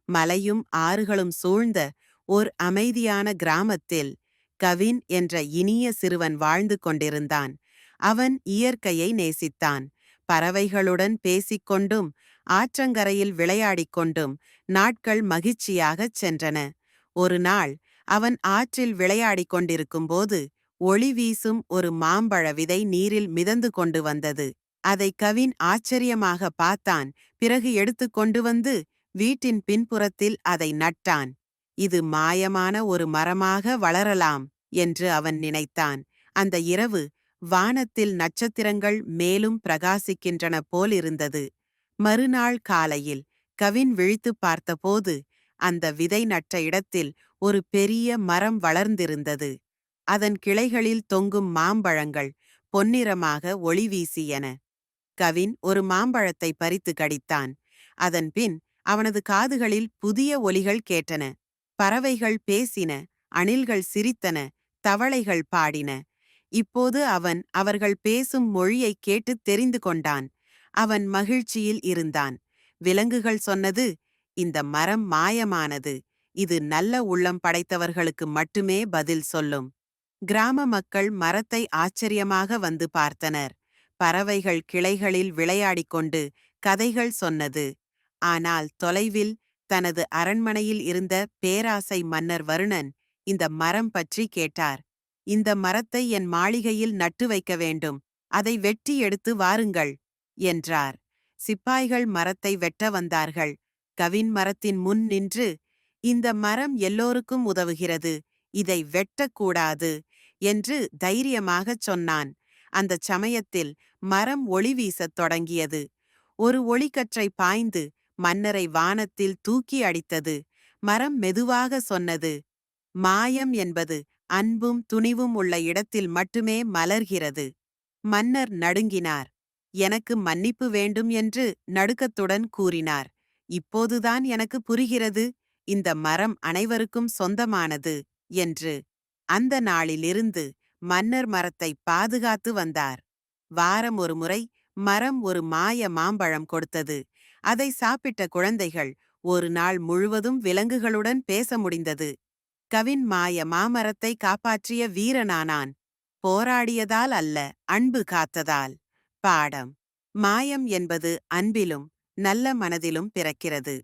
மலையும் ஆறுகளும் சூழ்ந்த ஓர் அமைதியான கிராமத்தில் கவின் என்ற இனிய சிறுவன் வாழ்ந்து கொண்டிருந்தான். அவன் இயற்கையை நேசித்தான். பறவைகளுடன் பேசிக்கொண்டும் ஆற்றங்கரையில் விளையாடிக் கொண்டும் நாட்கள் மகிழ்ச்சியாகச் சென்றன. ஒரு நாள் அவன் ஆற்றில் விளையாடிக் கொண்டிருக்கும்போது ஒளி வீசும் ஒரு மாம்பழ விதை நீரில் மிதந்து கொண்டு வந்தது. அதை கவின் ஆச்சரியமாக பார்த்தான். பிறகு எடுத்துக் கொண்டு வந்து வீட்டின் பின்புறத்தில் அதை நட்டான். இது மாயமான ஒரு மரமாக வளரலாம் என்று அவன் நினைத்தான். அந்த இரவு வானத்தில் நட்சத்திரங்கள் மேலும் பிரகாசிக்கின்றன போலிருந்தது. மறுநாள் காலையில் கவின் விழித்துப் பார்த்தபோது அந்த விதை நட்ட இடத்தில் ஒரு பெரிய மரம் வளர்ந்திருந்தது. அதன் கிளைகளில் தொங்கும் மாம்பழங்கள் பொன்னிறமாக ஒளி வீசியன. கவின் ஒரு மாம்பழத்தை பறித்து கடித்தான். அதன்பின் அவனது காதுகளில் புதிய ஒலிகள் கேட்டன. பறவைகள் பேசின, அணில்கள் சிரித்தன, தவளைகள் பாடின. இப்போது அவன் அவர்கள் பேசும் மொழியை கேட்டு தெரிந்து கொண்டான். அவன் மகிழ்ச்சியில் இருந்தான். விலங்குகள் சொன்னது, இந்த மரம் மாயமானது. இது நல்ல உள்ளம் படைத்தவர்களுக்கு மட்டுமே பதில் சொல்லும். கிராம மக்கள் மரத்தை ஆச்சரியமாக வந்து பார்த்தனர். பறவைகள் கிளைகளில் விளையாடிக் கொண்டு கதைகள் சொன்னது. ஆனால் தொலைவில் தனது அரண்மனையில் இருந்த பேராசை மன்னர் வருணன் இந்த மரம் பற்றி கேட்டார். இந்த மரத்தை என் மாளிகையில் நட்டு வைக்க வேண்டும். அதை வெட்டி எடுத்து வாருங்கள் என்றார். சிப்பாய்கள் மரத்தை வெட்ட வந்தார்கள். கவின் மரத்தின் முன் நின்று, இந்த மரம் எல்லோருக்கும் உதவுகிறது, இதை வெட்டக்கூடாது என்று தைரியமாகச் சொன்னான். அந்தச் சமயத்தில் மரம் ஒளி வீசத் தொடங்கியது. ஒரு ஒளிக்கற்றை பாய்ந்து மன்னரை வானத்தில் தூக்கி அடித்தது. மரம் மெதுவாக சொன்னது, மாயம் என்பது அன்பும் துணிவும் உள்ள இடத்தில் மட்டுமே மலர்கிறது. மன்னர் நடுங்கினார். எனக்கு மன்னிப்பு வேண்டும் என்று நடுக்கத்துடன் கூறினார். இப்போதுதான் எனக்கு புரிகிறது, இந்த மரம் அனைவருக்கும் சொந்தமானது என்று. அந்த நாளிலிருந்து மன்னர் மரத்தை பாதுகாத்து வந்தார். வாரம் ஒரு முறை மரம் ஒரு மாய மாம்பழம் கொடுத்தது. அதை சாப்பிட்ட குழந்தைகள் ஒரு நாள் முழுவதும் விலங்குகளுடன் பேச முடிந்தது. கவின் மாய மாமரத்தை காப்பாற்றிய வீரனானான். போராடியதால் அல்ல, அன்பு காத்ததால். பாடம்: மாயம் என்பது அன்பிலும் நல்ல மனதிலும் பிறக்கிறது.